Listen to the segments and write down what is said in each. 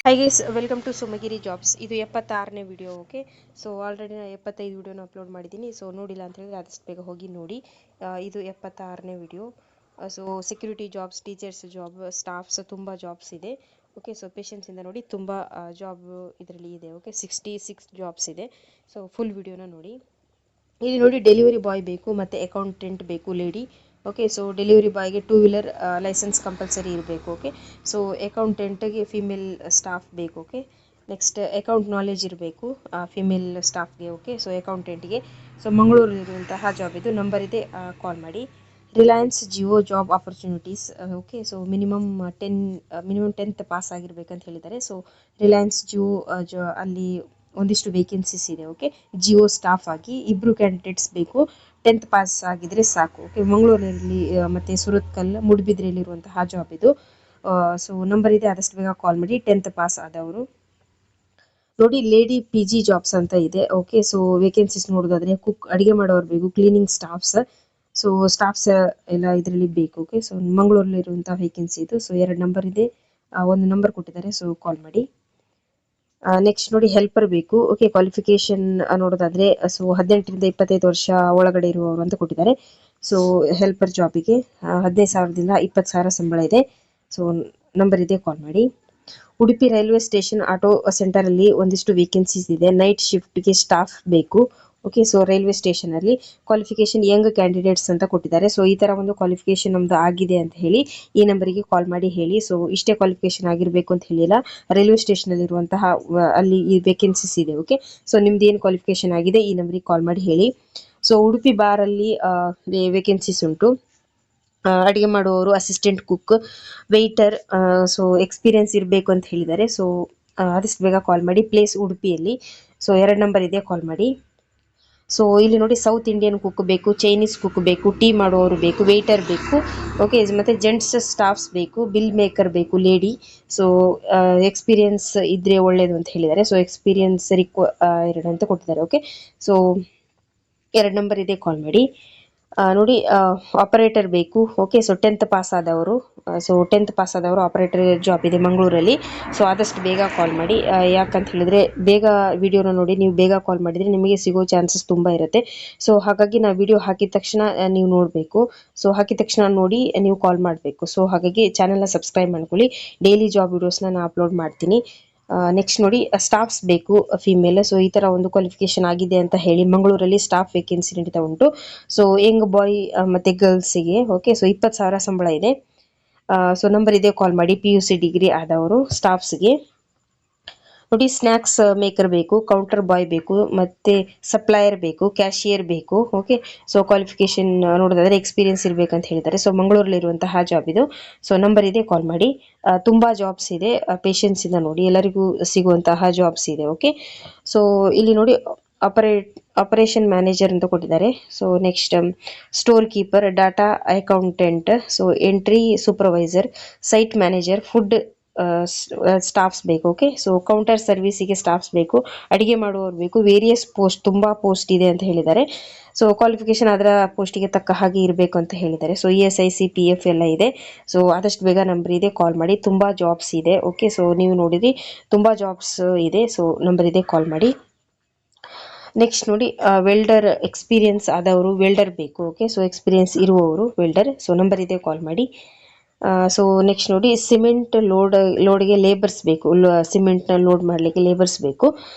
Hi guys, welcome to Sumagiri jobs. ಇದು 76ನೇ video. Okay, so already ನಾನು 75 ವಿಡಿಯೋನ ಅಪ್ಲೋಡ್ ಮಾಡಿದ್ದೀನಿ. ಸೊ ನೋಡಿಲ್ಲ ಅಂತ ಹೇಳಿದ್ರೆ ಆದಷ್ಟು ಬೇಗ ಹೋಗಿ ನೋಡಿ. ಇದು 76ನೇ video. So security jobs, teachers job, staffs ತುಂಬ ಜಾಬ್ಸ್ ಇದೆ. ಓಕೆ, ಸೊ ಪೇಷನ್ಸಿಂದ ನೋಡಿ, ತುಂಬ ಜಾಬ್ ಇದರಲ್ಲಿ ಇದೆ. ಓಕೆ, 66 ಜಾಬ್ಸ್ ಇದೆ. ಸೊ ಫುಲ್ ವಿಡಿಯೋನ ನೋಡಿ. ಇಲ್ಲಿ ನೋಡಿ, ಡೆಲಿವರಿ ಬಾಯ್ ಬೇಕು ಮತ್ತು ಅಕೌಂಟೆಂಟ್ ಬೇಕು ಲೇಡಿ. ಓಕೆ, ಸೊ ಡೆಲಿವರಿ ಬಾಯ್ಗೆ 2 ವೀಲರ್ ಲೈಸೆನ್ಸ್ ಕಂಪಲ್ಸರಿ ಇರಬೇಕು. ಓಕೆ, ಸೊ ಅಕೌಂಟೆಂಟ್ಗೆ ಫಿಮೇಲ್ ಸ್ಟಾಫ್ ಬೇಕು. ಓಕೆ, ನೆಕ್ಸ್ಟ್ ಅಕೌಂಟ್ ನಾಲೆಜ್ ಇರಬೇಕು ಫಿಮೇಲ್ ಸ್ಟಾಫ್ಗೆ. ಓಕೆ, ಸೊ ಅಕೌಂಟೆಂಟ್ಗೆ. ಸೊ ಮಂಗಳೂರಿರುವಂತಹ ಜಾಬ್ ಇದು. ನಂಬರ್ ಇದೆ, ಕಾಲ್ ಮಾಡಿ. Reliance Jio job opportunities. Okay, so minimum 10th pass ಆಗಿರ್ಬೇಕಂತ ಹೇಳಿದ್ದಾರೆ. ಸೊ ರಿಲಯನ್ಸ್ ಜಿಯೋ ಅಲ್ಲಿ ಒಂದಿಷ್ಟು ವೇಕೆನ್ಸೀಸ್ ಇದೆ. ಓಕೆ, ಜಿಯೋ ಸ್ಟಾಫ್ ಆಗಿ 2 ಕ್ಯಾಂಡಿಡೇಟ್ಸ್ ಬೇಕು. 10th ಪಾಸ್ ಆಗಿದ್ರೆ ಸಾಕು. ಓಕೆ, ಮಂಗಳೂರಲ್ಲಿ ಮತ್ತು ಸುರತ್ಕಲ್, ಮೂಡುಬಿದ್ರೆಯಲ್ಲಿರುವಂತಹ ಜಾಬ್ ಇದು. ಸೊ ನಂಬರ್ ಇದೆ, ಆದಷ್ಟು ಬೇಗ ಕಾಲ್ ಮಾಡಿ. 10th ಪಾಸ್ ಆದವರು ನೋಡಿ. ಲೇಡಿ PG ಜಾಬ್ಸ್ ಅಂತ ಇದೆ. ಓಕೆ, ಸೊ ವೇಕೆನ್ಸೀಸ್ ನೋಡೋದಾದ್ರೆ ಕುಕ್, ಅಡಿಗೆ ಮಾಡೋರು ಬೇಕು, ಕ್ಲೀನಿಂಗ್ ಸ್ಟಾಫ್ಸ್. ಸೊ ಸ್ಟಾಫ್ಸ್ ಎಲ್ಲ ಇದರಲ್ಲಿ ಬೇಕು. ಓಕೆ, ಸೊ ಮಂಗಳೂರಲ್ಲಿ ಇರುವಂತಹ ವೇಕೆನ್ಸಿ ಇದು. ಸೊ 2 ನಂಬರ್ ಇದೆ, ಒಂದು ನಂಬರ್ ಕೊಟ್ಟಿದ್ದಾರೆ. ಸೊ ಕಾಲ್ ಮಾಡಿ. ನೆಕ್ಸ್ಟ್ ನೋಡಿ, ಹೆಲ್ಪರ್ ಬೇಕು. ಓಕೆ, ಕ್ವಾಲಿಫಿಕೇಶನ್ ನೋಡೋದಾದ್ರೆ ಸೊ 18ರಿಂದ 25 ವರ್ಷ ಒಳಗಡೆ ಇರುವವರು ಅಂತ ಕೊಟ್ಟಿದ್ದಾರೆ. ಸೊ ಹೆಲ್ಪರ್ ಜಾಬಿಗೆ 15,000ದಿಂದ 20,000 ಸಂಬಳ ಇದೆ. ಸೊ ನಂಬರ್ ಇದೆ, ಕಾಲ್ ಮಾಡಿ. Udupi railway station auto centre ಅಲ್ಲಿ ಒಂದಿಷ್ಟು ವೇಕೆನ್ಸೀಸ್ ಇದೆ. ನೈಟ್ ಶಿಫ್ಟ್ಗೆ ಸ್ಟಾಫ್ ಬೇಕು. ಓಕೆ, ಸೊ ರೈಲ್ವೆ ಸ್ಟೇಷನ್ ಅಲ್ಲಿ ಕ್ವಾಲಿಫಿಕೇಶನ್ ಯಂಗ್ ಕ್ಯಾಂಡಿಡೇಟ್ಸ್ ಅಂತ ಕೊಟ್ಟಿದ್ದಾರೆ. ಸೊ ಈ ತರ ಒಂದು ಕ್ವಾಲಿಫಿಕೇಶನ್ ನಮ್ದು ಆಗಿದೆ ಅಂತ ಹೇಳಿ ಈ ನಂಬರಿಗೆ ಕಾಲ್ ಮಾಡಿ ಹೇಳಿ. ಸೊ ಇಷ್ಟೇ ಕ್ವಾಲಿಫಿಕೇಶನ್ ಆಗಿರಬೇಕು ಅಂತ ಹೇಳಿಲ್ಲ. ರೈಲ್ವೆ ಸ್ಟೇಷನ್ ಅಲ್ಲಿ ಇರುವಂತಹ ಅಲ್ಲಿ ಈ ವೇಕೆನ್ಸೀಸ್ ಇದೆ. ಓಕೆ, ಸೊ ನಿಮ್ದು ಏನು ಕ್ವಾಲಿಫಿಕೇಶನ್ ಆಗಿದೆ ಈ ನಂಬರಿಗೆ ಕಾಲ್ ಮಾಡಿ ಹೇಳಿ. ಸೊ ಉಡುಪಿ ಬಾರ್ ಅಲ್ಲಿ ವೇಕೆನ್ಸೀಸ್ ಉಂಟು. ಅಡುಗೆ ಮಾಡುವವರು, assistant cook, waiter. So experience ಇರಬೇಕು ಅಂತ ಹೇಳಿದ್ದಾರೆ. ಸೊ ಆದಷ್ಟು ಬೇಗ ಕಾಲ್ ಮಾಡಿ. ಪ್ಲೇಸ್ ಉಡುಪಿಯಲ್ಲಿ. ಸೊ 2 ನಂಬರ್ ಇದೆ, ಕಾಲ್ ಮಾಡಿ. ಸೊ ಇಲ್ಲಿ ನೋಡಿ, ಸೌತ್ ಇಂಡಿಯನ್ ಕುಕ್ ಬೇಕು, ಚೈನೀಸ್ ಕುಕ್ ಬೇಕು, ಟೀ ಮಾಡುವವರು ಬೇಕು, ವೆಯ್ಟರ್ ಬೇಕು. ಓಕೆ, ಮತ್ತು ಜೆಂಟ್ಸ್ ಸ್ಟಾಫ್ಸ್ ಬೇಕು, ಬಿಲ್ ಮೇಕರ್ ಬೇಕು ಲೇಡಿ. ಸೊ ಎಕ್ಸ್ಪೀರಿಯನ್ಸ್ ಇದ್ರೆ ಒಳ್ಳೇದು ಅಂತ ಹೇಳಿದ್ದಾರೆ. ಸೊ ಎಕ್ಸ್ಪೀರಿಯನ್ಸ್ 2 ಅಂತ ಕೊಟ್ಟಿದ್ದಾರೆ. ಓಕೆ, ಸೊ 2 ನಂಬರ್ ಇದೆ, ಕಾಲ್ ಮಾಡಿ. ನೋಡಿ, ಆಪರೇಟರ್ ಬೇಕು. ಓಕೆ, ಸೊ 10th ಪಾಸ್ ಆದವರು. ಸೊ 10th ಪಾಸ್ ಆದವರು ಆಪರೇಟರ್ ಜಾಬ್ ಇದೆ ಮಂಗಳೂರಲ್ಲಿ. ಸೊ ಆದಷ್ಟು ಬೇಗ ಕಾಲ್ ಮಾಡಿ. ಯಾಕಂತ ಹೇಳಿದ್ರೆ ಬೇಗ ವಿಡಿಯೋನ ನೋಡಿ, ನೀವು ಬೇಗ ಕಾಲ್ ಮಾಡಿದರೆ ನಿಮಗೆ ಸಿಗೋ ಚಾನ್ಸಸ್ ತುಂಬ ಇರುತ್ತೆ. ಸೊ ಹಾಗಾಗಿ ನಾವು ವಿಡಿಯೋ ಹಾಕಿದ ತಕ್ಷಣ ನೀವು ನೋಡಬೇಕು. ಸೊ ಹಾಕಿದ ತಕ್ಷಣ ನೋಡಿ ನೀವು ಕಾಲ್ ಮಾಡಬೇಕು. ಸೊ ಹಾಗಾಗಿ ಚಾನಲ್ನ ಸಬ್ಸ್ಕ್ರೈಬ್ ಮಾಡ್ಕೊಳ್ಳಿ. ಡೈಲಿ ಜಾಬ್ ವಿಡಿಯೋಸ್ನ ನಾನು ಅಪ್ಲೋಡ್ ಮಾಡ್ತೀನಿ. ನೆಕ್ಸ್ಟ್ ನೋಡಿ, ಸ್ಟಾಫ್ಸ್ ಬೇಕು ಫಿಮೇಲ್. ಸೊ ಈ ತರ ಒಂದು ಕ್ವಾಲಿಫಿಕೇಶನ್ ಆಗಿದೆ ಅಂತ ಹೇಳಿ ಮಂಗಳೂರಲ್ಲಿ ಸ್ಟಾಫ್ ವೇಕೆನ್ಸಿ ನಡೀತಾ ಉಂಟು. ಸೊ ಯಂಗ್ ಬಾಯ್ ಮತ್ತೆ ಗರ್ಲ್ಸಿಗೆ. ಓಕೆ, ಸೊ 20,000 ಸಂಬಳ ಇದೆ. ಸೊ ನಂಬರ್ ಇದೆ, ಕಾಲ್ ಮಾಡಿ. PUC ಡಿಗ್ರಿ ಆದವರು ಸ್ಟಾಫ್ಸ್ಗೆ. ನೋಡಿ, ಸ್ನ್ಯಾಕ್ಸ್ ಮೇಕರ್ ಬೇಕು, ಕೌಂಟರ್ ಬಾಯ್ ಬೇಕು, ಮತ್ತೆ ಸಪ್ಲೈಯರ್ ಬೇಕು, ಕ್ಯಾಶಿಯರ್ ಬೇಕು. ಓಕೆ, ಸೊ ಕ್ವಾಲಿಫಿಕೇಶನ್ ನೋಡೋದಾದ್ರೆ ಎಕ್ಸ್ಪೀರಿಯನ್ಸ್ ಇರಬೇಕಂತ ಹೇಳಿದ್ದಾರೆ. ಸೊ ಮಂಗಳೂರಲ್ಲಿ ಇರುವಂತಹ ಜಾಬ್ ಇದು. ಸೊ ನಂಬರ್ ಇದೆ, ಕಾಲ್ ಮಾಡಿ. ತುಂಬಾ ಜಾಬ್ಸ್ ಇದೆ, ಪೇಷನ್ಸ್ ಇಂದ ನೋಡಿ, ಎಲ್ಲರಿಗೂ ಸಿಗುವಂತಹ ಜಾಬ್ಸ್ ಇದೆ. ಓಕೆ, ಸೊ ಇಲ್ಲಿ ನೋಡಿ, ಆಪರೇಷನ್ ಮ್ಯಾನೇಜರ್ ಅಂತ ಕೊಟ್ಟಿದ್ದಾರೆ. So next store keeper, data accountant, so entry supervisor, site manager, food staffs ಬೇಕು. ಓಕೆ, ಸೊ ಕೌಂಟರ್ ಸರ್ವಿಸಿಗೆ ಸ್ಟಾಫ್ಸ್ ಬೇಕು, ಅಡಿಗೆ ಮಾಡುವವರು ಬೇಕು. ವೇರಿಯಸ್ ಪೋಸ್ಟ್, ತುಂಬಾ ಪೋಸ್ಟ್ ಇದೆ ಅಂತ ಹೇಳಿದ್ದಾರೆ. ಸೊ ಕ್ವಾಲಿಫಿಕೇಶನ್ ಅದರ ಪೋಸ್ಟಿಗೆ ತಕ್ಕ ಹಾಗೆ ಇರಬೇಕು ಅಂತ ಹೇಳಿದ್ದಾರೆ. ಸೊ ESIC PF ಎಲ್ಲ ಇದೆ. ಸೊ ಆದಷ್ಟು ಬೇಗ ನಂಬರ್ ಇದೆ, ಕಾಲ್ ಮಾಡಿ. ತುಂಬಾ ಜಾಬ್ಸ್ ಇದೆ. ಓಕೆ, ಸೊ ನೀವು ನೋಡಿದ್ರಿ ತುಂಬಾ ಜಾಬ್ಸ್ ಇದೆ. ಸೊ ನಂಬರ್ ಇದೆ, ಕಾಲ್ ಮಾಡಿ. ನೆಕ್ಸ್ಟ್ ನೋಡಿ, ವೆಲ್ಡರ್ ಎಕ್ಸ್ಪೀರಿಯನ್ಸ್ ಆದವರು ವೆಲ್ಡರ್ ಬೇಕು. ಓಕೆ, ಸೊ ಎಕ್ಸ್ಪೀರಿಯನ್ಸ್ ಇರುವವರು ವೆಲ್ಡರ್. ಸೊ ನಂಬರ್ ಇದೆ, ಕಾಲ್ ಮಾಡಿ. ಸೊ ನೆಕ್ಸ್ಟ್ ನೋಡಿ, ಸಿಮೆಂಟ್ ಲೋಡ್ಗೆ ಲೇಬರ್ಸ್ ಬೇಕು. ಸಿಮೆಂಟ್ನ ಲೋಡ್ ಮಾಡಲಿಕ್ಕೆ ಲೇಬರ್ಸ್ ಬೇಕು.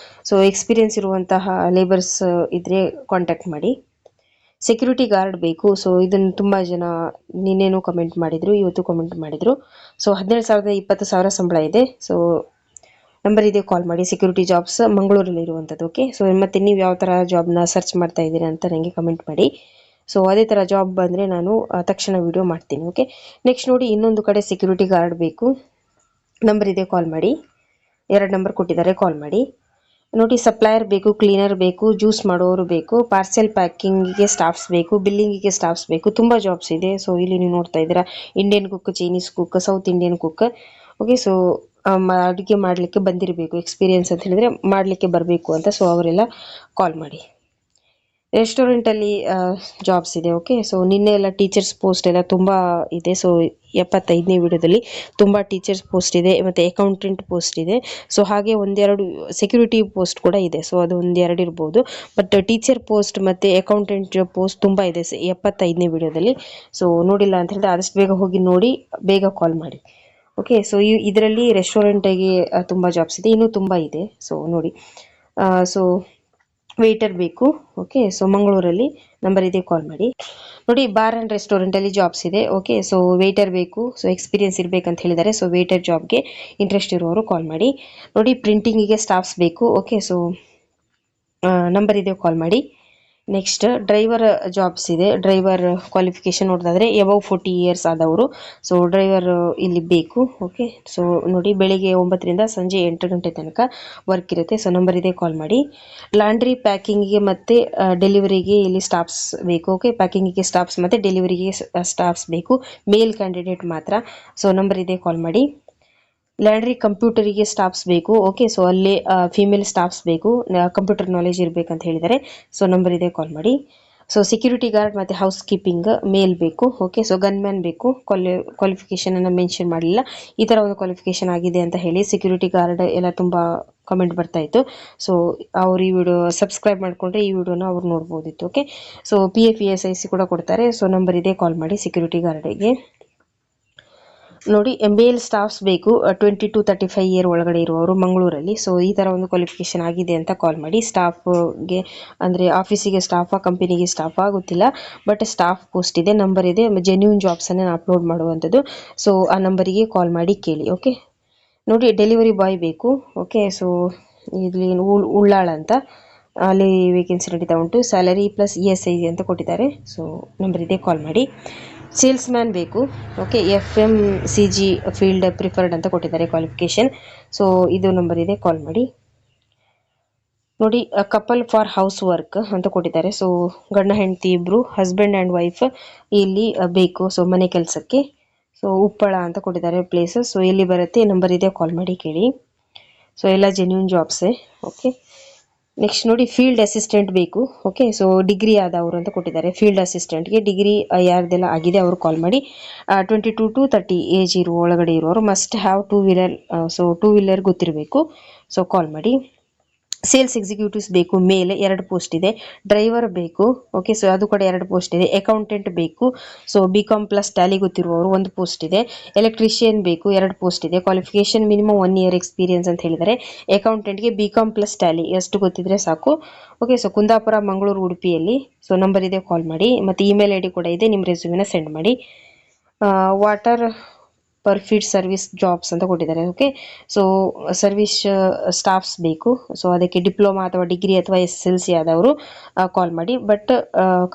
ಸೊ ಎಕ್ಸ್ಪೀರಿಯನ್ಸ್ ಇರುವಂತಹ ಲೇಬರ್ಸ್ ಇದ್ರೆ ಕಾಂಟ್ಯಾಕ್ಟ್ ಮಾಡಿ. ಸೆಕ್ಯೂರಿಟಿ ಗಾರ್ಡ್ ಬೇಕು. ಸೊ ಇದನ್ನು ತುಂಬ ಜನ ನಿನ್ನೇನು ಕಮೆಂಟ್ ಮಾಡಿದ್ರು, ಇವತ್ತು ಕಮೆಂಟ್ ಮಾಡಿದ್ರು. ಸೊ 17,000 20,000 ಸಂಬಳ ಇದೆ. ಸೊ ನಂಬರ್ ಇದೆ, ಕಾಲ್ ಮಾಡಿ. ಸೆಕ್ಯೂರಿಟಿ ಜಾಬ್ಸ್ ಮಂಗಳೂರಲ್ಲಿ ಇರುವಂಥದ್ದು. ಓಕೆ, ಸೊ ಮತ್ತೆ ನೀವು ಯಾವ ಥರ ಜಾಬ್ನ ಸರ್ಚ್ ಮಾಡ್ತಾ ಇದ್ದೀರಾ ಅಂತ ನನಗೆ ಕಮೆಂಟ್ ಮಾಡಿ. ಸೊ ಅದೇ ಥರ ಜಾಬ್ ಬಂದರೆ ನಾನು ತಕ್ಷಣ ವಿಡಿಯೋ ಮಾಡ್ತೀನಿ. ಓಕೆ, ನೆಕ್ಸ್ಟ್ ನೋಡಿ, ಇನ್ನೊಂದು ಕಡೆ ಸೆಕ್ಯೂರಿಟಿ ಗಾರ್ಡ್ ಬೇಕು. ನಂಬರ್ ಇದೆ, ಕಾಲ್ ಮಾಡಿ. 2 ನಂಬರ್ ಕೊಟ್ಟಿದ್ದಾರೆ, ಕಾಲ್ ಮಾಡಿ. ನೋಡಿ, ಸಪ್ಲೈಯರ್ ಬೇಕು, ಕ್ಲೀನರ್ ಬೇಕು, ಜ್ಯೂಸ್ ಮಾಡೋರು ಬೇಕು, ಪಾರ್ಸೆಲ್ ಪ್ಯಾಕಿಂಗಿಗೆ ಸ್ಟಾಫ್ಸ್ ಬೇಕು, ಬಿಲ್ಲಿಂಗಿಗೆ ಸ್ಟಾಫ್ಸ್ ಬೇಕು. ತುಂಬ ಜಾಬ್ಸ್ ಇದೆ. ಸೊ ಇಲ್ಲಿ ನೀವು ನೋಡ್ತಾ ಇದ್ದೀರಾ, Indian cook, Chinese cook, south Indian cook. Okay, so ಅಡುಗೆ ಮಾಡಲಿಕ್ಕೆ ಬಂದಿರಬೇಕು, ಎಕ್ಸ್ಪೀರಿಯನ್ಸ್ ಅಂತ ಹೇಳಿದರೆ ಮಾಡಲಿಕ್ಕೆ ಬರಬೇಕು ಅಂತ. ಸೊ ಅವರೆಲ್ಲ ಕಾಲ್ ಮಾಡಿ. ರೆಸ್ಟೋರೆಂಟಲ್ಲಿ ಜಾಬ್ಸ್ ಇದೆ. ಓಕೆ, ಸೊ ನಿನ್ನೆ ಎಲ್ಲ ಟೀಚರ್ಸ್ ಪೋಸ್ಟ್ ಎಲ್ಲ ತುಂಬ ಇದೆ. ಸೊ 75ನೇ ವಿಡಿಯೋದಲ್ಲಿ ತುಂಬ ಟೀಚರ್ಸ್ ಪೋಸ್ಟ್ ಇದೆ, ಮತ್ತು ಅಕೌಂಟೆಂಟ್ ಪೋಸ್ಟ್ ಇದೆ. ಸೊ ಹಾಗೆ ಒಂದೆರಡು ಸೆಕ್ಯೂರಿಟಿ ಪೋಸ್ಟ್ ಕೂಡ ಇದೆ. ಸೊ ಅದು ಒಂದೆರಡು ಇರ್ಬೋದು. ಬಟ್ ಟೀಚರ್ ಪೋಸ್ಟ್ ಮತ್ತು ಅಕೌಂಟೆಂಟ್ ಪೋಸ್ಟ್ ತುಂಬ ಇದೆ 75ನೇ ವಿಡಿಯೋದಲ್ಲಿ. ಸೊ ನೋಡಿಲ್ಲ ಅಂತ ಹೇಳಿದ್ರೆ ಆದಷ್ಟು ಬೇಗ ಹೋಗಿ ನೋಡಿ, ಬೇಗ ಕಾಲ್ ಮಾಡಿ. ಓಕೆ, ಸೊ ಇದರಲ್ಲಿ ರೆಸ್ಟೋರೆಂಟಿಗೆ ತುಂಬ ಜಾಬ್ಸ್ ಇದೆ, ಇನ್ನೂ ತುಂಬ ಇದೆ. ಸೊ ನೋಡಿ, ಸೊ ವೇಟರ್ ಬೇಕು. ಓಕೆ, ಸೊ ಮಂಗಳೂರಲ್ಲಿ ನಂಬರ್ ಇದೆ, ಕಾಲ್ ಮಾಡಿ. ನೋಡಿ, ಬಾರ್ ಆ್ಯಂಡ್ ರೆಸ್ಟೋರೆಂಟಲ್ಲಿ ಜಾಬ್ಸ್ ಇದೆ. ಓಕೆ, ಸೊ ವೇಟರ್ ಬೇಕು, ಸೊ ಎಕ್ಸ್ಪೀರಿಯನ್ಸ್ ಇರಬೇಕಂತ ಹೇಳಿದ್ದಾರೆ. ಸೊ ವೇಟರ್ ಜಾಬ್ಗೆ ಇಂಟ್ರೆಸ್ಟ್ ಇರುವವರು ಕಾಲ್ ಮಾಡಿ. ನೋಡಿ, ಪ್ರಿಂಟಿಂಗಿಗೆ ಸ್ಟಾಫ್ಸ್ ಬೇಕು. ಓಕೆ, ಸೊ ನಂಬರ್ ಇದೆ, ಕಾಲ್ ಮಾಡಿ. ನೆಕ್ಸ್ಟ್ ಡ್ರೈವರ್ ಜಾಬ್ಸ್ ಇದೆ. ಡ್ರೈವರ್ ಕ್ವಾಲಿಫಿಕೇಶನ್ ನೋಡೋದಾದ್ರೆ ಎಬವ್ 40 ಇಯರ್ಸ್ ಆದವರು. ಸೊ ಡ್ರೈವರ್ ಇಲ್ಲಿ ಬೇಕು. ಓಕೆ, ಸೊ ನೋಡಿ, ಬೆಳಿಗ್ಗೆ 9ರಿಂದ ಸಂಜೆ 8 ಗಂಟೆ ತನಕ ವರ್ಕ್ ಇರುತ್ತೆ. ಸೊ ನಂಬರ್ ಇದೆ, ಕಾಲ್ ಮಾಡಿ. ಲಾಂಡ್ರಿ ಪ್ಯಾಕಿಂಗಿಗೆ ಮತ್ತು ಡೆಲಿವರಿಗೆ ಇಲ್ಲಿ ಸ್ಟಾಫ್ಸ್ ಬೇಕು. ಓಕೆ, ಪ್ಯಾಕಿಂಗಿಗೆ ಸ್ಟಾಫ್ಸ್ ಮತ್ತು ಡೆಲಿವರಿಗೆ ಸ್ಟಾಫ್ಸ್ ಬೇಕು, ಮೇಲ್ ಕ್ಯಾಂಡಿಡೇಟ್ ಮಾತ್ರ. ಸೊ ನಂಬರ್ ಇದೆ, ಕಾಲ್ ಮಾಡಿ. ಲ್ಯಾಂಡ್ರಿ ಕಂಪ್ಯೂಟರಿಗೆ ಸ್ಟಾಫ್ಸ್ ಬೇಕು. ಓಕೆ, ಸೊ ಅಲ್ಲಿ ಫಿಮೇಲ್ ಸ್ಟಾಫ್ಸ್ ಬೇಕು, ಕಂಪ್ಯೂಟರ್ ನಾಲೆಜ್ ಇರಬೇಕಂತ ಹೇಳಿದ್ದಾರೆ. ಸೊ ನಂಬರ್ ಇದೆ, ಕಾಲ್ ಮಾಡಿ. ಸೊ ಸೆಕ್ಯೂರಿಟಿ ಗಾರ್ಡ್ ಮತ್ತು ಹೌಸ್ ಕೀಪಿಂಗ್ ಮೇಲ್ ಬೇಕು. ಓಕೆ, ಸೊ ಗನ್ ಮ್ಯಾನ್ ಬೇಕು. ಕ್ವಾಲಿಫಿಕೇಷನನ್ನು ಮೆನ್ಷನ್ ಮಾಡಲಿಲ್ಲ, ಈ ಥರ ಒಂದು ಕ್ವಾಲಿಫಿಕೇಷನ್ ಆಗಿದೆ ಅಂತ ಹೇಳಿ. ಸೆಕ್ಯೂರಿಟಿ ಗಾರ್ಡ್ ಎಲ್ಲ ತುಂಬ ಕಮೆಂಟ್ ಬರ್ತಾ ಇತ್ತು. ಸೊ ಅವ್ರು ಈ ವಿಡಿಯೋ ಸಬ್ಸ್ಕ್ರೈಬ್ ಮಾಡಿಕೊಂಡ್ರೆ ಈ ವಿಡಿಯೋನ ಅವ್ರು ನೋಡ್ಬೋದಿತ್ತು. ಓಕೆ, ಸೊ PF ESIC ಕೂಡ ಕೊಡ್ತಾರೆ. ಸೊ ನಂಬರ್ ಇದೆ, ಕಾಲ್ ಮಾಡಿ. ಸೆಕ್ಯೂರಿಟಿ ಗಾರ್ಡಿಗೆ ನೋಡಿ, ಮೇಲ್ ಸ್ಟಾಫ್ಸ್ ಬೇಕು, 20 to 35 ಇಯರ್ ಒಳಗಡೆ ಇರುವವರು, ಮಂಗಳೂರಲ್ಲಿ. ಸೊ ಈ ಥರ ಒಂದು ಕ್ವಾಲಿಫಿಕೇಷನ್ ಆಗಿದೆ ಅಂತ ಕಾಲ್ ಮಾಡಿ. ಸ್ಟಾಫ್ಗೆ ಅಂದರೆ ಆಫೀಸಿಗೆ ಸ್ಟಾಫಾ, ಕಂಪನಿಗೆ ಸ್ಟಾಫಾ ಗೊತ್ತಿಲ್ಲ, ಬಟ್ ಸ್ಟಾಫ್ ಪೋಸ್ಟ್ ಇದೆ. ನಂಬರ್ ಇದೆ, ಜೆನ್ಯೂನ್ ಜಾಬ್ಸನ್ನು ಅಪ್ಲೋಡ್ ಮಾಡುವಂಥದ್ದು. ಸೊ ಆ ನಂಬರಿಗೆ ಕಾಲ್ ಮಾಡಿ ಕೇಳಿ. ಓಕೆ, ನೋಡಿ, ಡೆಲಿವರಿ ಬಾಯ್ ಬೇಕು. ಓಕೆ, ಸೊ ಇಲ್ಲಿ ಉಳ್ಳಾಳ ಅಂತ ಅಲ್ಲಿ ವೇಕೆನ್ಸಿ ನಡೀತಾ ಉಂಟು. ಸ್ಯಾಲರಿ ಪ್ಲಸ್ ESI ಅಂತ ಕೊಟ್ಟಿದ್ದಾರೆ. ಸೊ ನಂಬರ್ ಇದೆ, ಕಾಲ್ ಮಾಡಿ. ಸೇಲ್ಸ್ ಮ್ಯಾನ್ ಬೇಕು. ಓಕೆ, FMCG ಫೀಲ್ಡ್ ಪ್ರಿಫರ್ಡ್ ಅಂತ ಕೊಟ್ಟಿದ್ದಾರೆ ಕ್ವಾಲಿಫಿಕೇಷನ್. ಸೊ ಇದು ನಂಬರ್ ಇದೆ, ಕಾಲ್ ಮಾಡಿ. ನೋಡಿ, ಕಪಲ್ ಫಾರ್ ಹೌಸ್ ವರ್ಕ್ ಅಂತ ಕೊಟ್ಟಿದ್ದಾರೆ. ಸೊ ಗಂಡ ಹೆಂಡತಿ ಇಬ್ಬರು, ಹಸ್ಬೆಂಡ್ ಆ್ಯಂಡ್ ವೈಫ್ ಇಲ್ಲಿ ಬೇಕು. ಸೊ ಮನೆ ಕೆಲಸಕ್ಕೆ. ಸೊ ಉಪ್ಪಳ ಅಂತ ಕೊಟ್ಟಿದ್ದಾರೆ ಪ್ಲೇಸ್. ಸೊ ಎಲ್ಲಿ ಬರುತ್ತೆ, ನಂಬರ್ ಇದೆ, ಕಾಲ್ ಮಾಡಿ ಕೇಳಿ. ಸೊ ಎಲ್ಲ ಜೆನ್ಯೂನ್ ಜಾಬ್ಸೇ. ಓಕೆ, ನೆಕ್ಸ್ಟ್ ನೋಡಿ, ಫೀಲ್ಡ್ ಅಸಿಸ್ಟೆಂಟ್ ಬೇಕು. ಓಕೆ, ಸೊ ಡಿಗ್ರಿ ಆದವರು ಅಂತ ಕೊಟ್ಟಿದ್ದಾರೆ. ಫೀಲ್ಡ್ ಅಸಿಸ್ಟೆಂಟ್ಗೆ ಡಿಗ್ರಿ ಯಾರ್ದೆಲ್ಲ ಆಗಿದೆ ಅವರು ಕಾಲ್ ಮಾಡಿ. 22 to 30 ಏಜ್ ಇರುವ ಒಳಗಡೆ ಇರುವವರು, must have 2 wheeler. So 2 wheeler ಗೊತ್ತಿರಬೇಕು. ಸೊ ಕಾಲ್ ಮಾಡಿ. ಸೇಲ್ಸ್ ಎಕ್ಸಿಕ್ಯೂಟಿವ್ಸ್ ಬೇಕು, ಮೇಲೆ 2 ಪೋಸ್ಟ್ ಇದೆ. ಡ್ರೈವರ್ ಬೇಕು. ಓಕೆ, ಸೊ ಅದು ಕೂಡ 2 ಪೋಸ್ಟ್ ಇದೆ. ಅಕೌಂಟೆಂಟ್ ಬೇಕು. ಸೊ BCom ಪ್ಲಸ್ ಟ್ಯಾಲಿ ಗೊತ್ತಿರುವವರು 1 ಪೋಸ್ಟ್ ಇದೆ. ಎಲೆಕ್ಟ್ರಿಷಿಯನ್ ಬೇಕು, 2 ಪೋಸ್ಟ್ ಇದೆ. ಕ್ವಾಲಿಫಿಕೇಷನ್ ಮಿನಿಮಮ್ 1 ಇಯರ್ ಎಕ್ಸ್ಪೀರಿಯನ್ಸ್ ಅಂತ ಹೇಳಿದ್ದಾರೆ. ಅಕೌಂಟೆಂಟ್ಗೆ BCom ಪ್ಲಸ್ ಟ್ಯಾಲಿ ಎಷ್ಟು ಗೊತ್ತಿದ್ರೆ ಸಾಕು. ಓಕೆ, ಸೊ ಕುಂದಾಪುರ, ಮಂಗಳೂರು, ಉಡುಪಿಯಲ್ಲಿ. ಸೊ ನಂಬರ್ ಇದೆ, ಕಾಲ್ ಮಾಡಿ. ಮತ್ತು ಇಮೇಲ್ ID ಕೂಡ ಇದೆ, ನಿಮ್ಮ ರೆಸ್ಯೂಮಿನ ಸೆಂಡ್ ಮಾಡಿ. ವಾಟರ್ ಪರ್ಫಿಟ್ ಸರ್ವಿಸ್ ಜಾಬ್ಸ್ ಅಂತ ಕೊಟ್ಟಿದ್ದಾರೆ. ಓಕೆ, ಸೊ ಸರ್ವಿಸ್ ಸ್ಟಾಫ್ಸ್ ಬೇಕು. ಸೊ ಅದಕ್ಕೆ ಡಿಪ್ಲೊಮಾ ಅಥವಾ ಡಿಗ್ರಿ ಅಥವಾ SSLC ಆದವರು ಕಾಲ್ ಮಾಡಿ. ಬಟ್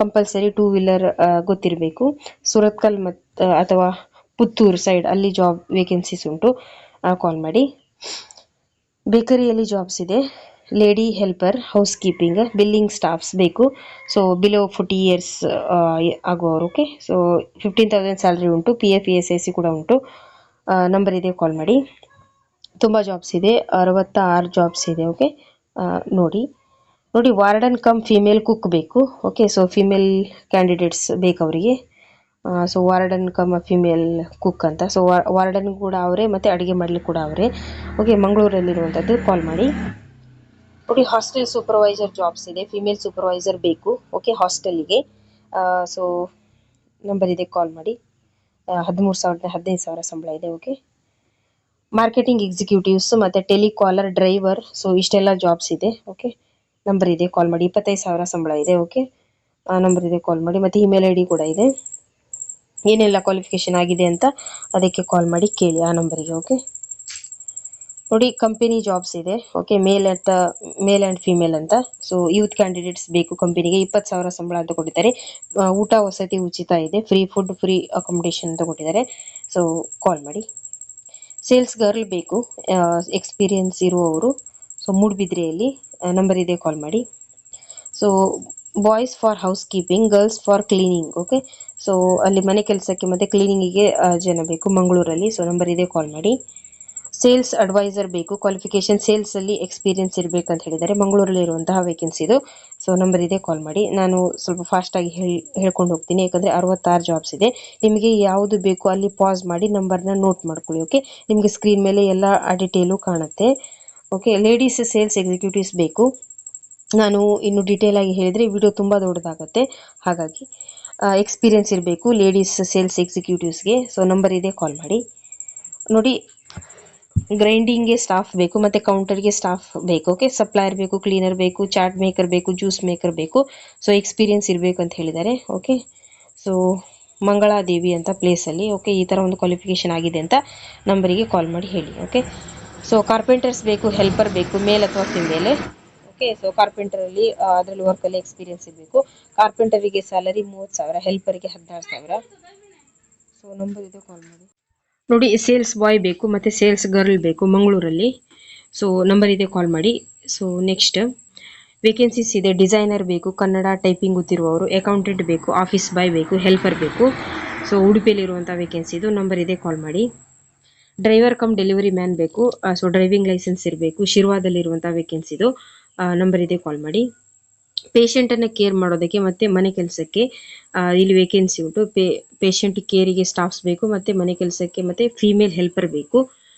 ಕಂಪಲ್ಸರಿ 2 ವೀಲರ್ ಗೊತ್ತಿರಬೇಕು. ಸುರತ್ಕಲ್ ಮತ್ತು ಅಥವಾ ಪುತ್ತೂರು ಸೈಡ್ ಅಲ್ಲಿ ಜಾಬ್ ವೇಕೆನ್ಸೀಸ್ ಉಂಟು, ಕಾಲ್ ಮಾಡಿ. ಬೇಕರಿಯಲ್ಲಿ ಜಾಬ್ಸ್ ಇದೆ. Lady helper, house keeping, billing staffs ಬೇಕು. ಸೊ ಬಿಲೋ 40 ಇಯರ್ಸ್ ಆಗುವವರು. ಓಕೆ, ಸೊ 15,000 ಸ್ಯಾಲ್ರಿ ಉಂಟು. PF ESIC ಕೂಡ ಉಂಟು. ನಂಬರ್ ಇದೆ, ಕಾಲ್ ಮಾಡಿ. ತುಂಬ ಜಾಬ್ಸ್ ಇದೆ, 66 ಜಾಬ್ಸ್ ಇದೆ. ಓಕೆ, ನೋಡಿ, ವಾರ್ಡನ್ ಕಮ್ ಫಿಮೇಲ್ ಕುಕ್ ಬೇಕು. ಓಕೆ, ಸೊ ಫಿಮೇಲ್ ಕ್ಯಾಂಡಿಡೇಟ್ಸ್ ಬೇಕು ಅವರಿಗೆ. So warden come female cook ಅಂತ. ಸೊ ವಾರ್ಡನ್ ಕೂಡ ಅವರೇ, ಮತ್ತು ಅಡುಗೆ ಮಾಡಲಿಕ್ಕೆ ಕೂಡ ಅವರೇ. ಓಕೆ, ಮಂಗಳೂರಲ್ಲಿರುವಂಥದ್ದು, ಕಾಲ್ ಮಾಡಿ. ನೋಡಿ, ಹಾಸ್ಟೆಲ್ ಸೂಪರ್ವೈಸರ್ ಜಾಬ್ಸ್ ಇದೆ. ಫಿಮೇಲ್ ಸೂಪರ್ವೈಸರ್ ಬೇಕು. ಓಕೆ, ಹಾಸ್ಟೆಲ್ಗೆ. ಸೊ ನಂಬರ್ ಇದೆ, ಕಾಲ್ ಮಾಡಿ. 13,000 15,000 ಸಂಬಳ ಇದೆ. ಓಕೆ, ಮಾರ್ಕೆಟಿಂಗ್ ಎಕ್ಸಿಕ್ಯೂಟಿವ್ಸ್ ಮತ್ತು ಟೆಲಿಕಾಲರ್, ಡ್ರೈವರ್. ಸೊ ಇಷ್ಟೆಲ್ಲ ಜಾಬ್ಸ್ ಇದೆ. ಓಕೆ, ನಂಬರ್ ಇದೆ, ಕಾಲ್ ಮಾಡಿ. 25,000 ಸಂಬಳ ಇದೆ. ಓಕೆ, ನಂಬರ್ ಇದೆ, ಕಾಲ್ ಮಾಡಿ. ಮತ್ತು ಇಮೇಲ್ ID ಕೂಡ ಇದೆ. ಏನೆಲ್ಲ ಕ್ವಾಲಿಫಿಕೇಷನ್ ಆಗಿದೆ ಅಂತ ಅದಕ್ಕೆ ಕಾಲ್ ಮಾಡಿ ಕೇಳಿ ಆ ನಂಬರಿಗೆ. ಓಕೆ, ನೋಡಿ, ಕಂಪನಿ ಜಾಬ್ಸ್ ಇದೆ. ಓಕೆ, ಮೇಲ್ ಆ್ಯಂಡ್ ಫಿಮೇಲ್ ಅಂತ. ಸೊ ಯೂತ್ ಕ್ಯಾಂಡಿಡೇಟ್ಸ್ ಬೇಕು ಕಂಪನಿಗೆ. 20,000 ಸಂಬಳ ಅಂತ ಕೊಟ್ಟಿದ್ದಾರೆ. ಊಟ ವಸತಿ ಉಚಿತ ಇದೆ. ಫ್ರೀ ಫುಡ್, ಫ್ರೀ ಅಕಾಮಿಡೇಷನ್ ಅಂತ ಕೊಟ್ಟಿದ್ದಾರೆ. ಸೊ ಕಾಲ್ ಮಾಡಿ. ಸೇಲ್ಸ್ ಗರ್ಲ್ ಬೇಕು, ಎಕ್ಸ್ಪೀರಿಯನ್ಸ್ ಇರುವವರು. ಸೊ ಮೂಡುಬಿದ್ರೆಯಲ್ಲಿ. ನಂಬರ್ ಇದೆ, ಕಾಲ್ ಮಾಡಿ. So boys for house keeping, girls for cleaning. Okay, so ಅಲ್ಲಿ ಮನೆ ಕೆಲಸಕ್ಕೆ ಮತ್ತು ಕ್ಲೀನಿಂಗಿಗೆ ಜನ ಬೇಕು, ಮಂಗಳೂರಲ್ಲಿ. ಸೊ ನಂಬರ್ ಇದೆ, ಕಾಲ್ ಮಾಡಿ. ಸೇಲ್ಸ್ ಅಡ್ವೈಸರ್ ಬೇಕು, ಕ್ವಾಲಿಫಿಕೇಶನ್ ಸೇಲ್ಸ್ ಅಲ್ಲಿ ಎಕ್ಸ್ಪೀರಿಯನ್ಸ್ ಇರಬೇಕಂತ ಹೇಳಿದ್ದಾರೆ. ಮಂಗಳೂರಲ್ಲಿ ಇರುವಂತಹ ವೇಕೆನ್ಸಿ ಇದು. ಸೊ ನಂಬರ್ ಇದೆ, ಕಾಲ್ ಮಾಡಿ. ನಾನು ಸ್ವಲ್ಪ ಫಾಸ್ಟ್ ಆಗಿ ಹೇಳ್ಕೊಂಡು ಹೋಗ್ತೀನಿ, ಯಾಕಂದ್ರೆ 66 ಜಾಬ್ಸ್ ಇದೆ. ನಿಮಗೆ ಯಾವುದು ಬೇಕು ಅಲ್ಲಿ ಪಾಸ್ ಮಾಡಿ ನಂಬರ್ನ ನೋಟ್ ಮಾಡ್ಕೊಳ್ಳಿ. ಓಕೆ, ನಿಮಗೆ ಸ್ಕ್ರೀನ್ ಮೇಲೆ ಎಲ್ಲ ಡಿಟೇಲು ಕಾಣುತ್ತೆ. ಓಕೆ, ಲೇಡೀಸ್ ಸೇಲ್ಸ್ ಎಕ್ಸಿಕ್ಯೂಟಿವ್ಸ್ ಬೇಕು. ನಾನು ಇನ್ನು ಡೀಟೇಲ್ ಆಗಿ ಹೇಳಿದ್ರೆ ವಿಡಿಯೋ ತುಂಬಾ ದೊಡ್ಡದಾಗುತ್ತೆ, ಹಾಗಾಗಿ ಎಕ್ಸ್ಪೀರಿಯನ್ಸ್ ಇರಬೇಕು ಲೇಡೀಸ್ ಸೇಲ್ಸ್ ಎಕ್ಸಿಕ್ಯೂಟಿವ್ಸ್ಗೆ. ಸೊ ನಂಬರ್ ಇದೆ, ಕಾಲ್ ಮಾಡಿ. ನೋಡಿ, ಗ್ರೈಂಡಿಂಗ್ಗೆ ಸ್ಟಾಫ್ ಬೇಕು, ಮತ್ತೆ ಕೌಂಟರ್ಗೆ ಸ್ಟಾಫ್ ಬೇಕು. ಓಕೆ, ಸಪ್ಲೈಯರ್ ಬೇಕು, ಕ್ಲೀನರ್ ಬೇಕು, ಚಾಟ್ ಮೇಕರ್ ಬೇಕು, ಜ್ಯೂಸ್ ಮೇಕರ್ ಬೇಕು. ಸೊ ಎಕ್ಸ್ಪೀರಿಯನ್ಸ್ ಇರಬೇಕು ಅಂತ ಹೇಳಿದ್ದಾರೆ. ಓಕೆ, ಸೊ ಮಂಗಳಾದೇವಿ ಅಂತ ಪ್ಲೇಸಲ್ಲಿ. ಓಕೆ, ಈ ಥರ ಒಂದು ಕ್ವಾಲಿಫಿಕೇಶನ್ ಆಗಿದೆ ಅಂತ ನಂಬರಿಗೆ ಕಾಲ್ ಮಾಡಿ ಹೇಳಿ. ಓಕೆ, ಸೊ ಕಾರ್ಪೆಂಟರ್ಸ್ ಬೇಕು, ಹೆಲ್ಪರ್ ಬೇಕು, ಮೇಲ್ ಅಥವಾ ಫಿಮೇಲ್. ಓಕೆ, ಸೊ ಕಾರ್ಪೆಂಟರಲ್ಲಿ ಅದರಲ್ಲಿ ವರ್ಕಲ್ಲಿ ಎಕ್ಸ್ಪೀರಿಯನ್ಸ್ ಇರಬೇಕು. ಕಾರ್ಪೆಂಟರಿಗೆ ಸ್ಯಾಲರಿ 30,000, ಹೆಲ್ಪರಿಗೆ 16,000. ಸೊ ನಂಬರ್ ಇದೆ, ಕಾಲ್ ಮಾಡಿ. ನೋಡಿ, ಸೇಲ್ಸ್ ಬಾಯ್ ಬೇಕು ಮತ್ತೆ ಸೇಲ್ಸ್ ಗರ್ಲ್ ಬೇಕು ಮಂಗಳೂರಲ್ಲಿ. ಸೊ ನಂಬರ್ ಇದೆ, ಕಾಲ್ ಮಾಡಿ. ಸೊ ನೆಕ್ಸ್ಟ್ ವೇಕೆನ್ಸೀಸ್ ಇದೆ. ಡಿಸೈನರ್ ಬೇಕು, ಕನ್ನಡ ಟೈಪಿಂಗ್ ಗೊತ್ತಿರುವವರು, ಅಕೌಂಟೆಂಟ್ ಬೇಕು, ಆಫೀಸ್ ಬಾಯ್ ಬೇಕು, ಹೆಲ್ಪರ್ ಬೇಕು. ಸೊ ಉಡುಪಿಯಲ್ಲಿರುವಂಥ ವೇಕೆನ್ಸಿ ಇದು. ನಂಬರ್ ಇದೆ, ಕಾಲ್ ಮಾಡಿ. ಡ್ರೈವರ್ ಕಮ್ ಡೆಲಿವರಿ ಮ್ಯಾನ್ ಬೇಕು. ಸೊ ಡ್ರೈವಿಂಗ್ ಲೈಸೆನ್ಸ್ ಇರಬೇಕು. ಶಿರ್ವಾದಲ್ಲಿರುವಂಥ ವೇಕೆನ್ಸಿ ಇದು. ನಂಬರ್ ಇದೆ, ಕಾಲ್ ಮಾಡಿ. ಪೇಷಂಟನ್ನು ಕೇರ್ ಮಾಡೋದಕ್ಕೆ ಮತ್ತೆ ಮನೆ ಕೆಲಸಕ್ಕೆ ಇಲ್ಲಿ ವೇಕೆನ್ಸಿ ಉಂಟು. ಪೇಷಂಟ್ ಕೇರಿಗೆ ಸ್ಟಾಫ್ಸ್ ಬೇಕು, ಮತ್ತೆ ಮನೆ ಕೆಲಸಕ್ಕೆ ಮತ್ತೆ ಫೀಮೇಲ್ ಹೆಲ್ಪರ್ ಬೇಕು.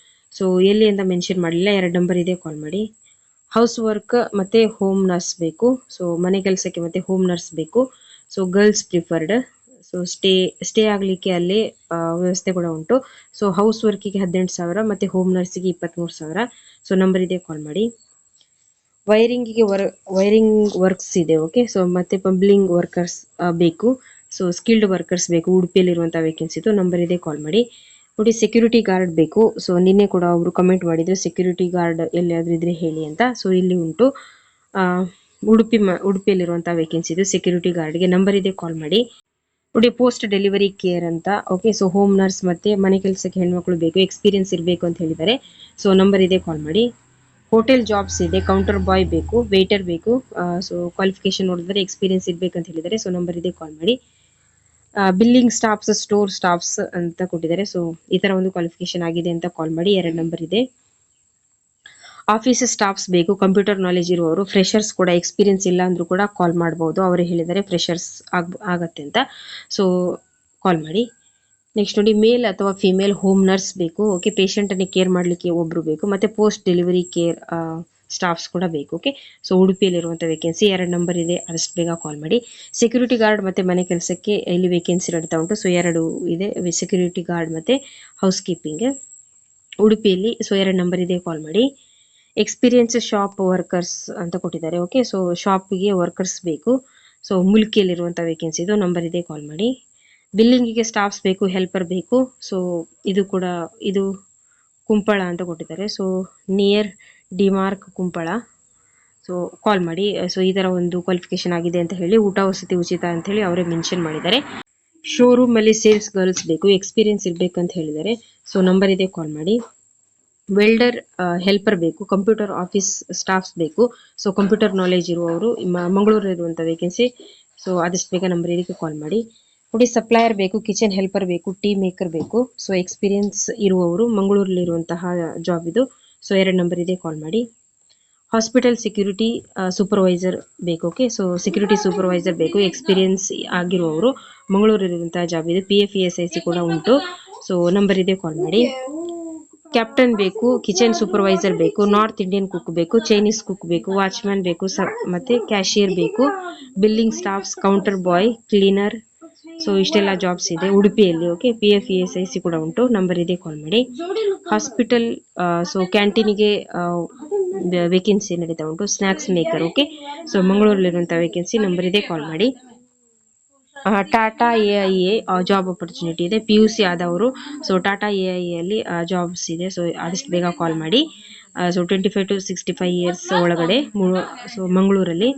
ಸೊ ಎಲ್ಲಿ ಅಂತ ಮೆನ್ಷನ್ ಮಾಡಲಿಲ್ಲ. 2 ನಂಬರ್ ಇದೆ, ಕಾಲ್ ಮಾಡಿ. ಹೌಸ್ ವರ್ಕ್ ಮತ್ತೆ ಹೋಮ್ ನರ್ಸ್ ಬೇಕು. ಸೊ ಮನೆ ಕೆಲಸಕ್ಕೆ ಮತ್ತೆ ಹೋಮ್ ನರ್ಸ್ ಬೇಕು. So girls preferred. So stay ಆಗಲಿಕ್ಕೆ ಅಲ್ಲಿ ವ್ಯವಸ್ಥೆ ಕೂಡ ಉಂಟು. ಸೊ ಹೌಸ್ ವರ್ಕಿಗೆ 18,000 ಮತ್ತೆ ಹೋಮ್ ನರ್ಸಿಗೆ 23,000. ಸೊ ನಂಬರ್ ಇದೆ, ಕಾಲ್ ಮಾಡಿ. ವೈರಿಂಗ್ ವರ್ಕ್ಸ್ ಇದೆ. ಓಕೆ, ಸೊ ಮತ್ತೆ ಪಂಪ್ಲಿಂಗ್ ವರ್ಕರ್ಸ್ ಬೇಕು. ಸೊ ಸ್ಕಿಲ್ಡ್ ವರ್ಕರ್ಸ್ ಬೇಕು. ಉಡುಪಿಯಲ್ಲಿರುವಂಥ ವೇಕೆನ್ಸಿ ಇದು. ನಂಬರ್ ಇದೆ, ಕಾಲ್ ಮಾಡಿ. ನೋಡಿ, ಸೆಕ್ಯೂರಿಟಿ ಗಾರ್ಡ್ ಬೇಕು. ಸೊ ನಿನ್ನೆ ಕೂಡ ಅವರು ಕಮೆಂಟ್ ಮಾಡಿದ್ರು ಸೆಕ್ಯೂರಿಟಿ ಗಾರ್ಡ್ ಎಲ್ಲಿಯಾದ್ರೂ ಇದ್ರೆ ಹೇಳಿ ಅಂತ. ಸೊ ಇಲ್ಲಿ ಉಂಟು, ಉಡುಪಿಯಲ್ಲಿರುವಂಥ ವೇಕೆನ್ಸಿ ಇದು ಸೆಕ್ಯೂರಿಟಿ ಗಾರ್ಡ್ಗೆ. ನಂಬರ್ ಇದೆ, ಕಾಲ್ ಮಾಡಿ. ನೋಡಿ, ಪೋಸ್ಟ್ ಡೆಲಿವರಿ ಕೇರ್ ಅಂತ. ಓಕೆ, ಸೊ ಹೋಮ್ ನರ್ಸ್ ಮತ್ತೆ ಮನೆ ಕೆಲಸಕ್ಕೆ ಹೆಣ್ಮಕ್ಳು ಬೇಕು, ಎಕ್ಸ್ಪೀರಿಯನ್ಸ್ ಇರಬೇಕು ಅಂತ ಹೇಳಿದ್ದಾರೆ. ಸೊ ನಂಬರ್ ಇದೆ, ಕಾಲ್ ಮಾಡಿ. ಹೋಟೆಲ್ ಜಾಬ್ಸ್ ಇದೆ. ಕೌಂಟರ್ ಬಾಯ್ ಬೇಕು, ವೇಟರ್ ಬೇಕು. ಸೊ ಕ್ವಾಲಿಫಿಕೇಶನ್ ನೋಡಿದ್ರೆ ಎಕ್ಸ್ಪೀರಿಯನ್ಸ್ ಇರಬೇಕಂತ ಹೇಳಿದ್ದಾರೆ. ಸೊ ನಂಬರ್ ಇದೆ, ಕಾಲ್ ಮಾಡಿ. ಬಿಲ್ಲಿಂಗ್ ಸ್ಟಾಫ್ಸ್, ಸ್ಟೋರ್ ಸ್ಟಾಫ್ಸ್ ಅಂತ ಕೊಟ್ಟಿದ್ದಾರೆ. ಸೊ ಈ ತರ ಒಂದು ಕ್ವಾಲಿಫಿಕೇಶನ್ ಆಗಿದೆ ಅಂತ ಕಾಲ್ ಮಾಡಿ. 2 ನಂಬರ್ ಇದೆ. ಆಫೀಸ್ ಸ್ಟಾಫ್ಸ್ ಬೇಕು, ಕಂಪ್ಯೂಟರ್ ನಾಲೆಜ್ ಇರುವವರು. ಫ್ರೆಶರ್ಸ್ ಕೂಡ ಎಕ್ಸ್ಪೀರಿಯನ್ಸ್ ಇಲ್ಲ ಅಂದ್ರೂ ಕೂಡ ಕಾಲ್ ಮಾಡಬಹುದು. ಅವರು ಹೇಳಿದ್ದಾರೆ ಫ್ರೆಶರ್ಸ್ ಆಗತ್ತೆ ಅಂತ. ಸೊ ಕಾಲ್ ಮಾಡಿ. ನೆಕ್ಸ್ಟ್ ನೋಡಿ, ಮೇಲ್ ಅಥವಾ ಫಿಮೇಲ್ ಹೋಮ್ ನರ್ಸ್ ಬೇಕು. ಓಕೆ, ಪೇಷಂಟ್ ಅನ್ನು ಕೇರ್ ಮಾಡಲಿಕ್ಕೆ ಒಬ್ರು ಬೇಕು, ಮತ್ತೆ ಪೋಸ್ಟ್ ಡೆಲಿವರಿ ಕೇರ್ ಸ್ಟಾಫ್ಸ್ ಕೂಡ ಬೇಕು. ಓಕೆ, ಸೊ ಉಡುಪಿಯಲ್ಲಿರುವಂಥ ವೇಕೆನ್ಸಿ. 2 ನಂಬರ್ ಇದೆ, ಆದಷ್ಟು ಬೇಗ ಕಾಲ್ ಮಾಡಿ. ಸೆಕ್ಯೂರಿಟಿ ಗಾರ್ಡ್ ಮತ್ತೆ ಮನೆ ಕೆಲಸಕ್ಕೆ ಇಲ್ಲಿ ವೇಕೆನ್ಸಿ ನಡೀತಾ ಉಂಟು. ಸೊ 2 ಇದೆ, ಸೆಕ್ಯೂರಿಟಿ ಗಾರ್ಡ್ ಮತ್ತೆ ಹೌಸ್ ಕೀಪಿಂಗ್ ಉಡುಪಿಯಲ್ಲಿ. ಸೊ 2 ನಂಬರ್ ಇದೆ, ಕಾಲ್ ಮಾಡಿ. ಎಕ್ಸ್ಪೀರಿಯನ್ಸ್ ಶಾಪ್ ವರ್ಕರ್ಸ್ ಅಂತ ಕೊಟ್ಟಿದ್ದಾರೆ. ಓಕೆ, ಸೊ ಶಾಪ್ಗೆ ವರ್ಕರ್ಸ್ ಬೇಕು. ಸೊ ಮುಲ್ಕಿಯಲ್ಲಿರುವಂಥ ವೇಕೆನ್ಸಿ ಇದು. ನಂಬರ್ ಇದೆ, ಕಾಲ್ ಮಾಡಿ. ಬಿಲ್ಲಿಂಗಿಗೆ ಸ್ಟಾಫ್ಸ್ ಬೇಕು, ಹೆಲ್ಪರ್ ಬೇಕು. ಸೊ ಇದು ಕುಂಪಳ ಅಂತ ಕೊಟ್ಟಿದ್ದಾರೆ. So near DMart Kumpala. So call ಮಾಡಿ. ಸೊ ಈ ತರ ಒಂದು ಕ್ವಾಲಿಫಿಕೇಶನ್ ಆಗಿದೆ ಅಂತ ಹೇಳಿ, ಊಟ ವಸತಿ ಉಚಿತ ಅಂತ ಹೇಳಿ ಅವರೇ ಮೆನ್ಷನ್ ಮಾಡಿದ್ದಾರೆ. ಶೋರೂಮ್ ಅಲ್ಲಿ ಸೇಲ್ಸ್ ಗರ್ಲ್ಸ್ ಬೇಕು, ಎಕ್ಸ್ಪೀರಿಯನ್ಸ್ ಇರ್ಬೇಕಂತ ಹೇಳಿದ್ದಾರೆ. ಸೊ ನಂಬರ್ ಇದೆ, ಕಾಲ್ ಮಾಡಿ. ವೆಲ್ಡರ್ ಹೆಲ್ಪರ್ ಬೇಕು, ಕಂಪ್ಯೂಟರ್ ಆಫೀಸ್ ಸ್ಟಾಫ್ಸ್ ಬೇಕು. ಸೊ ಕಂಪ್ಯೂಟರ್ ನಾಲೆಜ್ ಇರುವವರು ಮಂಗಳೂರಲ್ಲಿರುವಂಥ ವೇಕೆನ್ಸಿ. ಸೊ ಆದಷ್ಟು ಬೇಗ ನಂಬರ್ ಇದಕ್ಕೆ ಕಾಲ್ ಮಾಡಿ. ನೋಡಿ, ಸಪ್ಲೈಯರ್ ಬೇಕು, ಕಿಚನ್ ಹೆಲ್ಪರ್ ಬೇಕು, ಟೀ ಮೇಕರ್ ಬೇಕು. ಸೊ ಎಕ್ಸ್ಪೀರಿಯನ್ಸ್ ಇರುವವರು ಮಂಗಳೂರಲ್ಲಿರುವಂತಹ ಜಾಬ್ ಇದು. ಸೊ 2 ನಂಬರ್ ಇದೆ, ಕಾಲ್ ಮಾಡಿ. ಹಾಸ್ಪಿಟಲ್ ಸೆಕ್ಯೂರಿಟಿ ಸೂಪರ್ವೈಸರ್ ಬೇಕು. ಓಕೆ, ಸೊ ಸೆಕ್ಯೂರಿಟಿ ಸೂಪರ್ವೈಸರ್ ಬೇಕು, ಎಕ್ಸ್ಪೀರಿಯನ್ಸ್ ಆಗಿರುವವರು. ಮಂಗಳೂರಲ್ಲಿರುವಂತಹ ಜಾಬ್ ಇದು. PF ESIC ಕೂಡ ಉಂಟು. ಸೊ ನಂಬರ್ ಇದೆ, ಕಾಲ್ ಮಾಡಿ. ಕ್ಯಾಪ್ಟನ್ ಬೇಕು, ಕಿಚನ್ ಸೂಪರ್ವೈಸರ್ ಬೇಕು, ನಾರ್ತ್ ಇಂಡಿಯನ್ ಕುಕ್ ಬೇಕು, ಚೈನೀಸ್ ಕುಕ್ ಬೇಕು, ವಾಚ್ಮ್ಯಾನ್ ಬೇಕು, ಮತ್ತೆ ಕ್ಯಾಶಿಯರ್ ಬೇಕು, ಬಿಲ್ಲಿಂಗ್ ಸ್ಟಾಫ್ಸ್, ಕೌಂಟರ್ ಬಾಯ್, ಕ್ಲೀನರ್. ಸೊ ಇಷ್ಟೆಲ್ಲ ಜಾಬ್ಸ್ ಇದೆ ಉಡುಪಿಯಲ್ಲಿ. ಓಕೆ, PF ESIC ಕೂಡ ಉಂಟು. ನಂಬರ್ ಇದೆ, ಕಾಲ್ ಮಾಡಿ. ಹಾಸ್ಪಿಟಲ್, ಸೊ ಕ್ಯಾಂಟೀನಿಗೆ ವೇಕೆನ್ಸಿ ನಡೀತಾ ಉಂಟು. Snacks maker. ಓಕೆ, ಸೊ ಮಂಗಳೂರಲ್ಲಿರುವಂಥ ವೇಕೆನ್ಸಿ. ನಂಬರ್ ಇದೆ, ಕಾಲ್ ಮಾಡಿ. ಟಾಟಾ AIA ಜಾಬ್ ಆಪರ್ಚುನಿಟಿ ಇದೆ. PUC ಆದವರು. ಸೊ ಟಾಟಾ AIA ಅಲ್ಲಿ ಜಾಬ್ಸ್ ಇದೆ. ಸೊ ಆದಷ್ಟು ಬೇಗ ಕಾಲ್ ಮಾಡಿ. ಸೊ 25 to 65 ಇಯರ್ಸ್ ಒಳಗಡೆ. ಸೊ ಮಂಗಳೂರಲ್ಲಿ,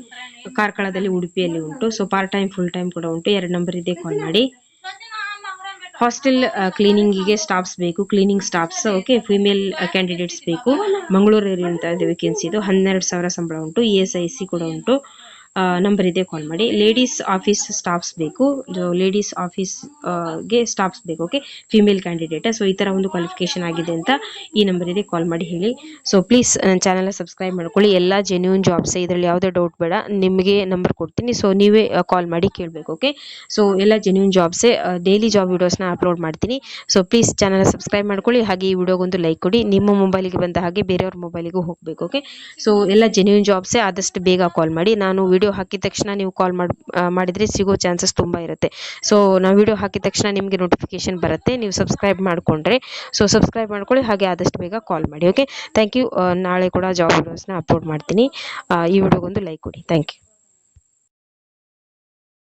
ಕಾರ್ಕಳದಲ್ಲಿ, ಉಡುಪಿಯಲ್ಲಿ ಉಂಟು. So part time full time ಕೂಡ ಉಂಟು. 2 ನಂಬರ್ ಇದೆ, ಕಾಲ್ ಮಾಡಿ. ಹಾಸ್ಟೆಲ್ ಕ್ಲೀನಿಂಗಿಗೆ ಸ್ಟಾಫ್ಸ್ ಬೇಕು, cleaning staffs. Okay, female candidates ಬೇಕು. ಮಂಗಳೂರಲ್ಲಿರುವಂತಹ ವೇಕೆನ್ಸಿ ಇದು. 12,000 ಸಂಬಳ ಉಂಟು. ESIC ಕೂಡ ಉಂಟು. ನಂಬರ್ ಇದೆ, ಕಾಲ್ ಮಾಡಿ. ಲೇಡೀಸ್ ಆಫೀಸ್ ಸ್ಟಾಫ್ಸ್ ಬೇಕು, ಲೇಡೀಸ್ ಆಫೀಸ್ ಗೆ ಸ್ಟಾಫ್ಸ್ ಬೇಕು, ಓಕೆ, ಫಿಮೇಲ್ ಕ್ಯಾಂಡಿಡೇಟ್. ಸೊ ಈ ತರ ಒಂದು ಕ್ವಾಲಿಫಿಕೇಶನ್ ಆಗಿದೆ ಅಂತ ಈ ನಂಬರ್ ಇದೆ, ಕಾಲ್ ಮಾಡಿ ಹೇಳಿ. ಸೊ ಪ್ಲೀಸ್ ನನ್ನ ಚಾನಲ್ ಸಬ್ಸ್ಕ್ರೈಬ್ ಮಾಡ್ಕೊಳ್ಳಿ. ಎಲ್ಲ ಜೆನ್ಯೂನ್ ಜಾಬ್ಸ್, ಇದರಲ್ಲಿ ಯಾವುದೇ ಡೌಟ್ ಬೇಡ. ನಿಮಗೆ ನಂಬರ್ ಕೊಡ್ತೀನಿ, ಸೊ ನೀವೇ ಕಾಲ್ ಮಾಡಿ ಕೇಳಬೇಕು, ಓಕೆ. ಸೊ ಎಲ್ಲ ಜೆನ್ಯೂನ್ ಜಾಬ್ಸೇ, ಡೈಲಿ ಜಾಬ್ ವಿಡಿಯೋಸ್ನ ಅಪ್ಲೋಡ್ ಮಾಡ್ತೀನಿ. ಸೊ ಪ್ಲೀಸ್ ಚಾನಲ್ ಸಬ್ಸ್ಕ್ರೈಬ್ ಮಾಡ್ಕೊಳ್ಳಿ. ಹಾಗೆ ಈ ವಿಡಿಯೋಗೊಂದು ಲೈಕ್ ಕೊಡಿ. ನಿಮ್ಮ ಮೊಬೈಲಿಗೆ ಬಂದ ಹಾಗೆ ಬೇರೆಯವ್ರ ಮೊಬೈಲಿಗೂ ಹೋಗಬೇಕು, ಓಕೆ. ಸೊ ಎಲ್ಲ ಜೆನ್ಯೂನ್ ಜಾಬ್ಸೇ, ಆದಷ್ಟು ಬೇಗ ಕಾಲ್ ಮಾಡಿ. ನಾನು ವಿಡಿಯೋ ಹಾಕಿದ ತಕ್ಷಣ ನೀವು ಕಾಲ್ ಮಾಡಿದರೆ ಸಿಗೋ ಚಾನ್ಸಸ್ ತುಂಬ ಇರುತ್ತೆ. ಸೊ ನಾವು ವಿಡಿಯೋ ಹಾಕಿದ ತಕ್ಷಣ ನಿಮಗೆ ನೋಟಿಫಿಕೇಶನ್ ಬರುತ್ತೆ, ನೀವು ಸಬ್ಸ್ಕ್ರೈಬ್ ಮಾಡಿಕೊಂಡ್ರೆ. ಸೊ ಸಬ್ಸ್ಕ್ರೈಬ್ ಮಾಡ್ಕೊಳ್ಳಿ, ಹಾಗೆ ಆದಷ್ಟು ಬೇಗ ಕಾಲ್ ಮಾಡಿ, ಓಕೆ. Thank you. ನಾಳೆ ಕೂಡ ಜಾಬ್ ವಿಡಿಯೋಸ್ನ ಅಪ್ಲೋಡ್ ಮಾಡ್ತೀನಿ. ಈ ವಿಡಿಯೋಗೊಂದು ಲೈಕ್ ಕೊಡಿ. Thank you.